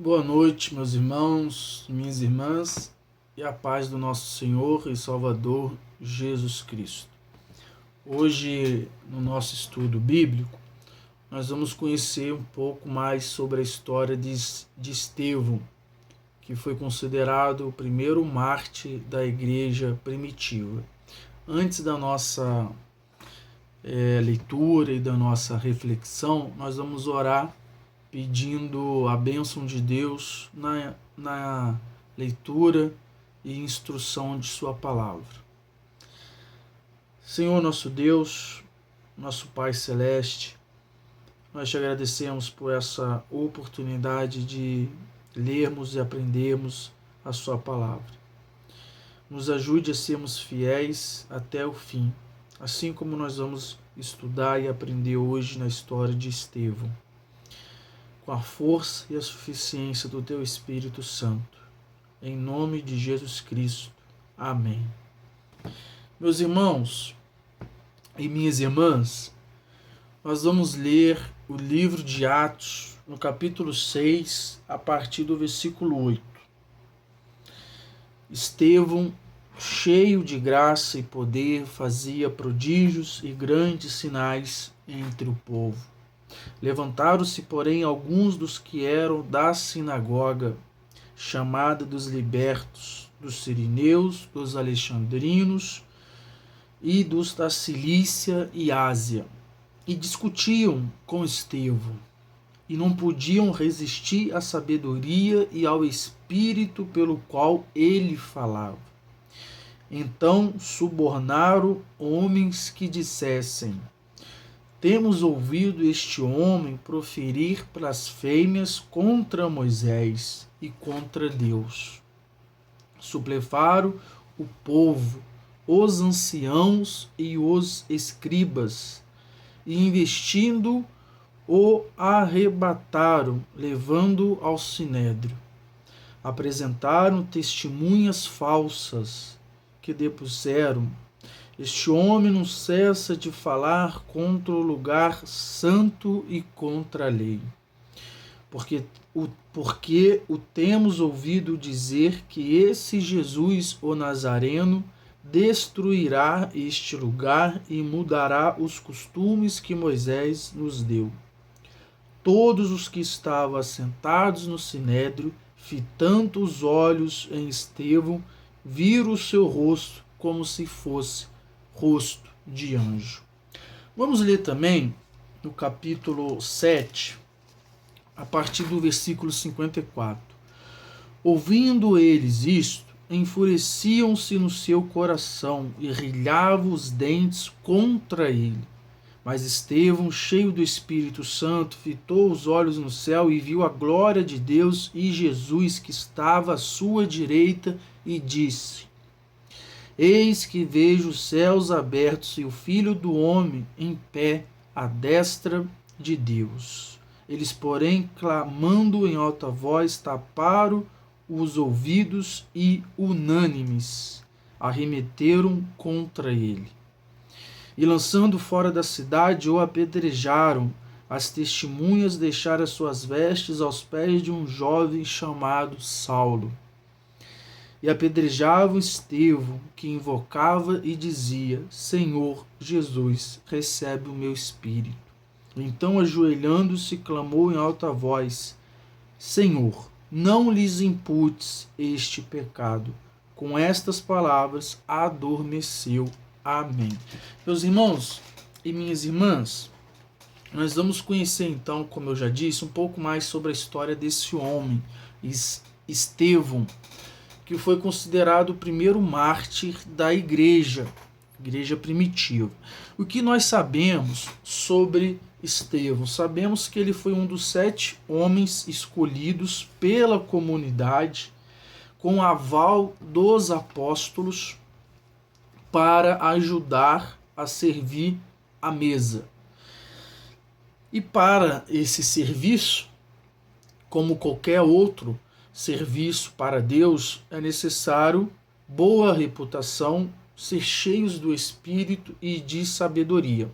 Boa noite, meus irmãos e minhas irmãs, e a paz do nosso Senhor e Salvador Jesus Cristo. Hoje, no nosso estudo bíblico, nós vamos conhecer um pouco mais sobre a história de Estevão, que foi considerado o primeiro mártir da igreja primitiva. Antes da nossa leitura e da nossa reflexão, nós vamos orar pedindo a bênção de Deus na leitura e instrução de sua palavra. Senhor nosso Deus, nosso Pai Celeste, nós te agradecemos por essa oportunidade de lermos e aprendermos a sua palavra. Nos ajude a sermos fiéis até o fim, assim como nós vamos estudar e aprender hoje na história de Estevão, com a força e a suficiência do Teu Espírito Santo. Em nome de Jesus Cristo. Amém. Meus irmãos e minhas irmãs, nós vamos ler o livro de Atos, no capítulo 6, a partir do versículo 8. Estevão, cheio de graça e poder, fazia prodígios e grandes sinais entre o povo. Levantaram-se, porém, alguns dos que eram da sinagoga, chamada dos libertos, dos sirineus, dos alexandrinos e dos da Cilícia e Ásia, e discutiam com Estevão, e não podiam resistir à sabedoria e ao espírito pelo qual ele falava. Então subornaram homens que dissessem: temos ouvido este homem proferir blasfêmias contra Moisés e contra Deus. Suplefaram o povo, os anciãos e os escribas, e investindo o arrebataram, levando ao sinédrio. Apresentaram testemunhas falsas que depuseram: este homem não cessa de falar contra o lugar santo e contra a lei. Porque o temos ouvido dizer que esse Jesus, o Nazareno, destruirá este lugar e mudará os costumes que Moisés nos deu. Todos os que estavam assentados no sinédrio, fitando os olhos em Estevão, viram o seu rosto como se fosse rosto de anjo. Vamos ler também no capítulo 7, a partir do versículo 54. Ouvindo eles isto, enfureciam-se no seu coração e rilhavam os dentes contra ele. Mas Estevão, cheio do Espírito Santo, fitou os olhos no céu e viu a glória de Deus e Jesus que estava à sua direita, e disse: eis que vejo os céus abertos e o Filho do Homem em pé à destra de Deus. Eles, porém, clamando em alta voz, taparam os ouvidos e, unânimes, arremeteram contra ele. E, lançando fora da cidade, o apedrejaram. As testemunhas deixaram suas vestes aos pés de um jovem chamado Saulo. E apedrejavam Estevão, que invocava e dizia: Senhor Jesus, recebe o meu espírito. Então, ajoelhando-se, clamou em alta voz: Senhor, não lhes imputes este pecado. Com estas palavras, adormeceu. Amém. Meus irmãos e minhas irmãs, nós vamos conhecer então, como eu já disse, um pouco mais sobre a história desse homem, Estevão, que foi considerado o primeiro mártir da igreja primitiva. O que nós sabemos sobre Estevão? Sabemos que ele foi um dos 7 homens escolhidos pela comunidade, com aval dos apóstolos, para ajudar a servir a mesa. E para esse serviço, como qualquer outro serviço para Deus, é necessário boa reputação, ser cheios do Espírito e de sabedoria.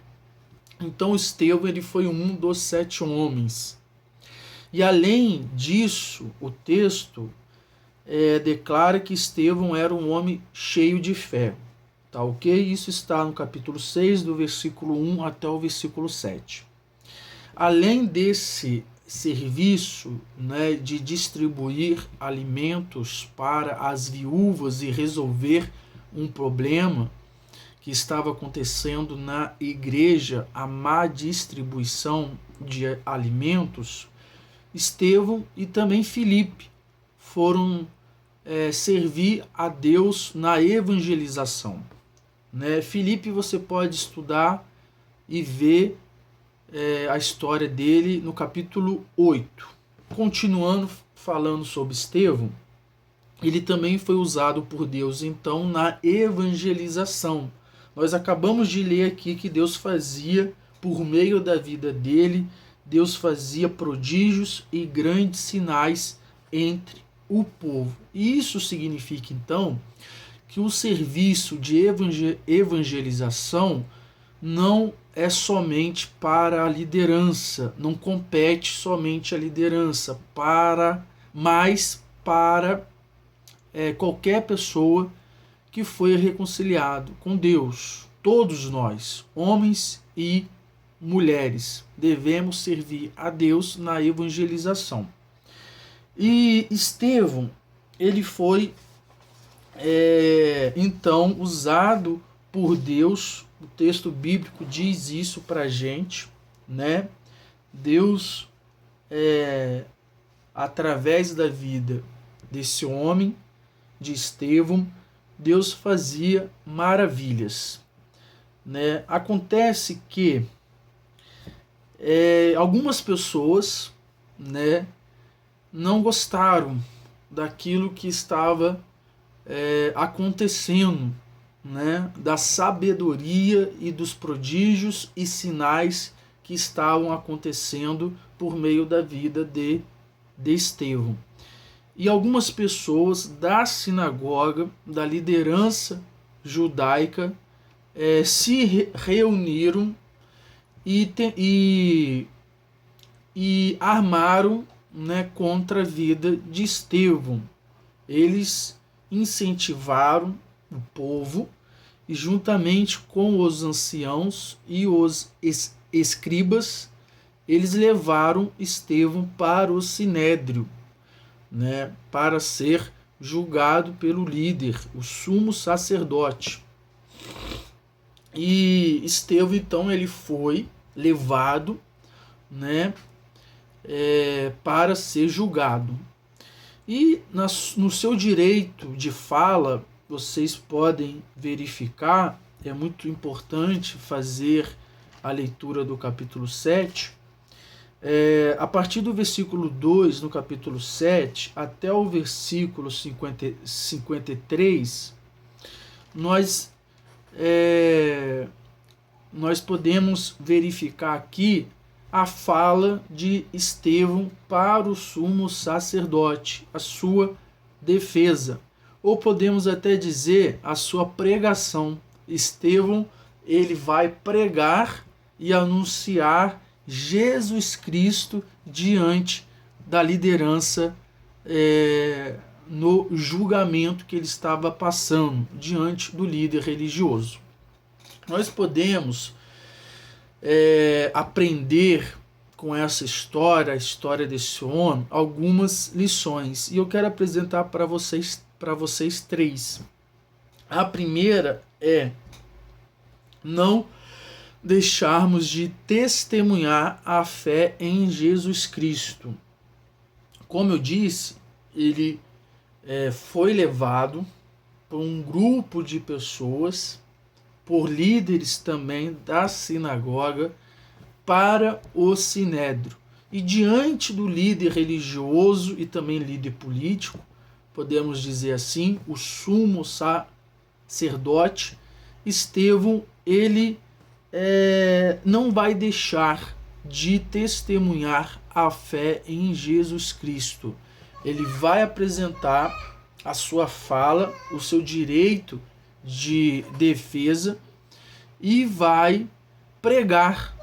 Então Estevão, ele foi um dos 7 homens. E além disso, o texto declara que Estevão era um homem cheio de fé. Tá ok? Isso está no capítulo 6, do versículo 1 até o versículo 7. Além desse serviço, né, de distribuir alimentos para as viúvas e resolver um problema que estava acontecendo na igreja, a má distribuição de alimentos, Estevão e também Filipe foram servir a Deus na evangelização. Né? Filipe você pode estudar e ver a história dele no capítulo 8. Continuando falando sobre Estevão, ele também foi usado por Deus então na evangelização. Nós acabamos de ler aqui que Deus fazia, por meio da vida dele, Deus fazia prodígios e grandes sinais entre o povo. E isso significa então que o serviço de evangelização não é somente para a liderança, não compete somente à liderança, mas para qualquer pessoa que foi reconciliado com Deus. Todos nós, homens e mulheres, devemos servir a Deus na evangelização. E Estevão, ele foi então usado por Deus. O texto bíblico diz isso pra gente, né? Deus, através da vida desse homem, de Estevão, Deus fazia maravilhas, né? Acontece que algumas pessoas, né, não gostaram daquilo que estava acontecendo, né, da sabedoria e dos prodígios e sinais que estavam acontecendo por meio da vida de Estevão. E algumas pessoas da sinagoga, da liderança judaica, se reuniram e armaram, né, contra a vida de Estevão. Eles incentivaram o povo e, juntamente com os anciãos e os escribas, eles levaram Estevão para o sinédrio, né, para ser julgado pelo líder, o sumo sacerdote. E Estevão, então, ele foi levado, né, para ser julgado. E no seu direito de fala, vocês podem verificar, é muito importante fazer a leitura do capítulo 7, a partir do versículo 2, no capítulo 7, até o versículo 53, nós podemos verificar aqui a fala de Estevão para o sumo sacerdote, a sua defesa, ou podemos até dizer a sua pregação. Estevão, ele vai pregar e anunciar Jesus Cristo diante da liderança no julgamento que ele estava passando diante do líder religioso. Nós podemos aprender com essa história, a história desse homem, algumas lições. E eu quero apresentar para vocês 3. A primeira é não deixarmos de testemunhar a fé em Jesus Cristo. Como eu disse, ele foi levado por um grupo de pessoas, por líderes também da sinagoga, para o sinédrio. E diante do líder religioso e também líder político, podemos dizer assim, o sumo sacerdote, Estevão, ele não vai deixar de testemunhar a fé em Jesus Cristo. Ele vai apresentar a sua fala, o seu direito de defesa e vai pregar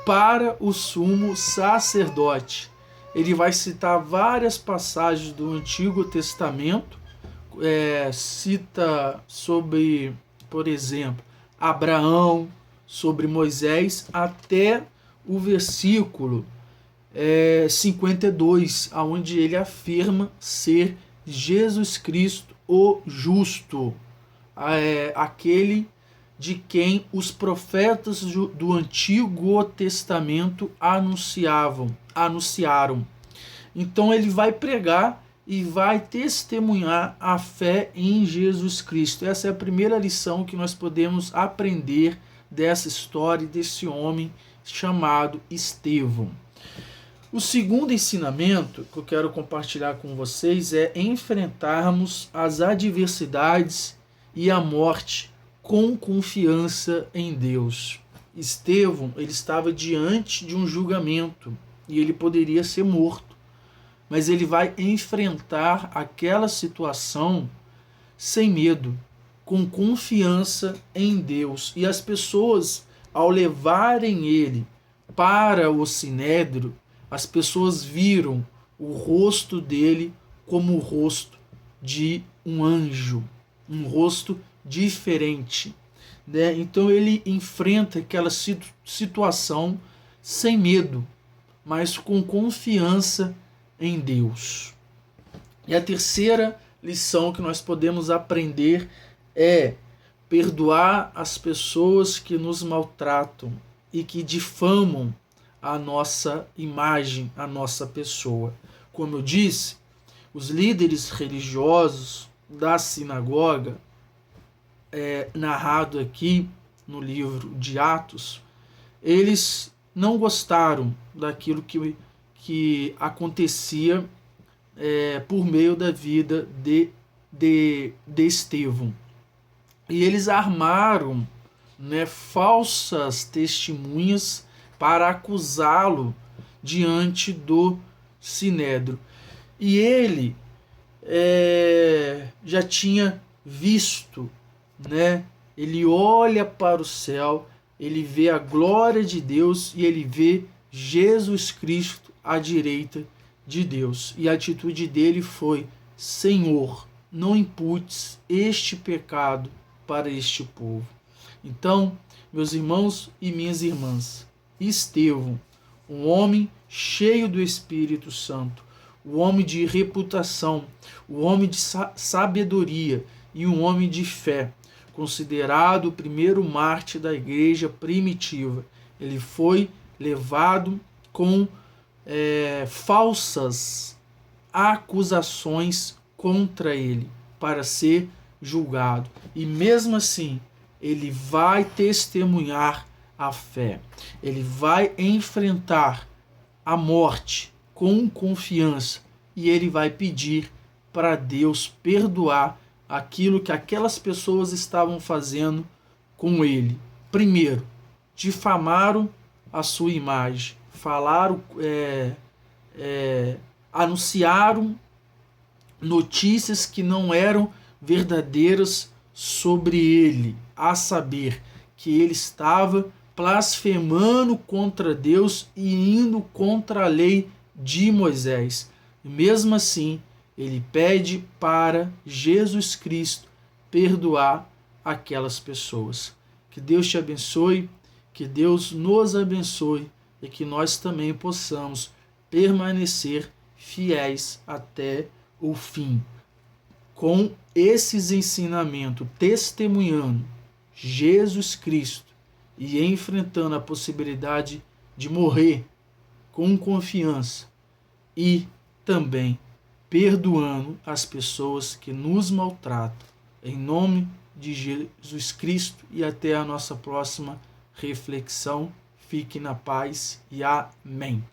para o sumo sacerdote. ele vai citar várias passagens do Antigo Testamento, cita sobre, por exemplo, Abraão, sobre Moisés, até o versículo 52, onde ele afirma ser Jesus Cristo o justo, aquele de quem os profetas do Antigo Testamento anunciaram. Então ele vai pregar e vai testemunhar a fé em Jesus Cristo. Essa é a primeira lição que nós podemos aprender dessa história, desse homem chamado Estevão. O segundo ensinamento que eu quero compartilhar com vocês é enfrentarmos as adversidades e a morte com confiança em Deus. Estevão, ele estava diante de um julgamento e ele poderia ser morto, mas ele vai enfrentar aquela situação sem medo, com confiança em Deus. E as pessoas, ao levarem ele para o sinédrio, as pessoas viram o rosto dele como o rosto de um anjo, um rosto diferente, né? Então ele enfrenta aquela situação sem medo, mas com confiança em Deus. E a terceira lição que nós podemos aprender é perdoar as pessoas que nos maltratam e que difamam a nossa imagem, a nossa pessoa. Como eu disse, os líderes religiosos da sinagoga, narrado aqui no livro de Atos, eles não gostaram daquilo que acontecia por meio da vida de Estevão. E eles armaram, falsas testemunhas para acusá-lo diante do sinédrio. E ele já tinha visto, ele olha para o céu, ele vê a glória de Deus e ele vê Jesus Cristo à direita de Deus. E a atitude dele foi: Senhor, não imputes este pecado para este povo. Então, meus irmãos e minhas irmãs, Estevão, um homem cheio do Espírito Santo, um homem de reputação, um homem de sabedoria e um homem de fé, considerado o primeiro mártir da igreja primitiva. Ele foi levado com falsas acusações contra ele para ser julgado. E mesmo assim, ele vai testemunhar a fé. Ele vai enfrentar a morte com confiança e ele vai pedir para Deus perdoar aquilo que aquelas pessoas estavam fazendo com ele. Primeiro, difamaram a sua imagem, falaram, anunciaram notícias que não eram verdadeiras sobre ele, a saber, que ele estava blasfemando contra Deus e indo contra a lei de Moisés. E mesmo assim, ele pede para Jesus Cristo perdoar aquelas pessoas. Que Deus te abençoe, que Deus nos abençoe e que nós também possamos permanecer fiéis até o fim. Com esses ensinamentos, testemunhando Jesus Cristo e enfrentando a possibilidade de morrer com confiança e também perdoando as pessoas que nos maltratam. Em nome de Jesus Cristo e até a nossa próxima reflexão. Fique na paz e amém.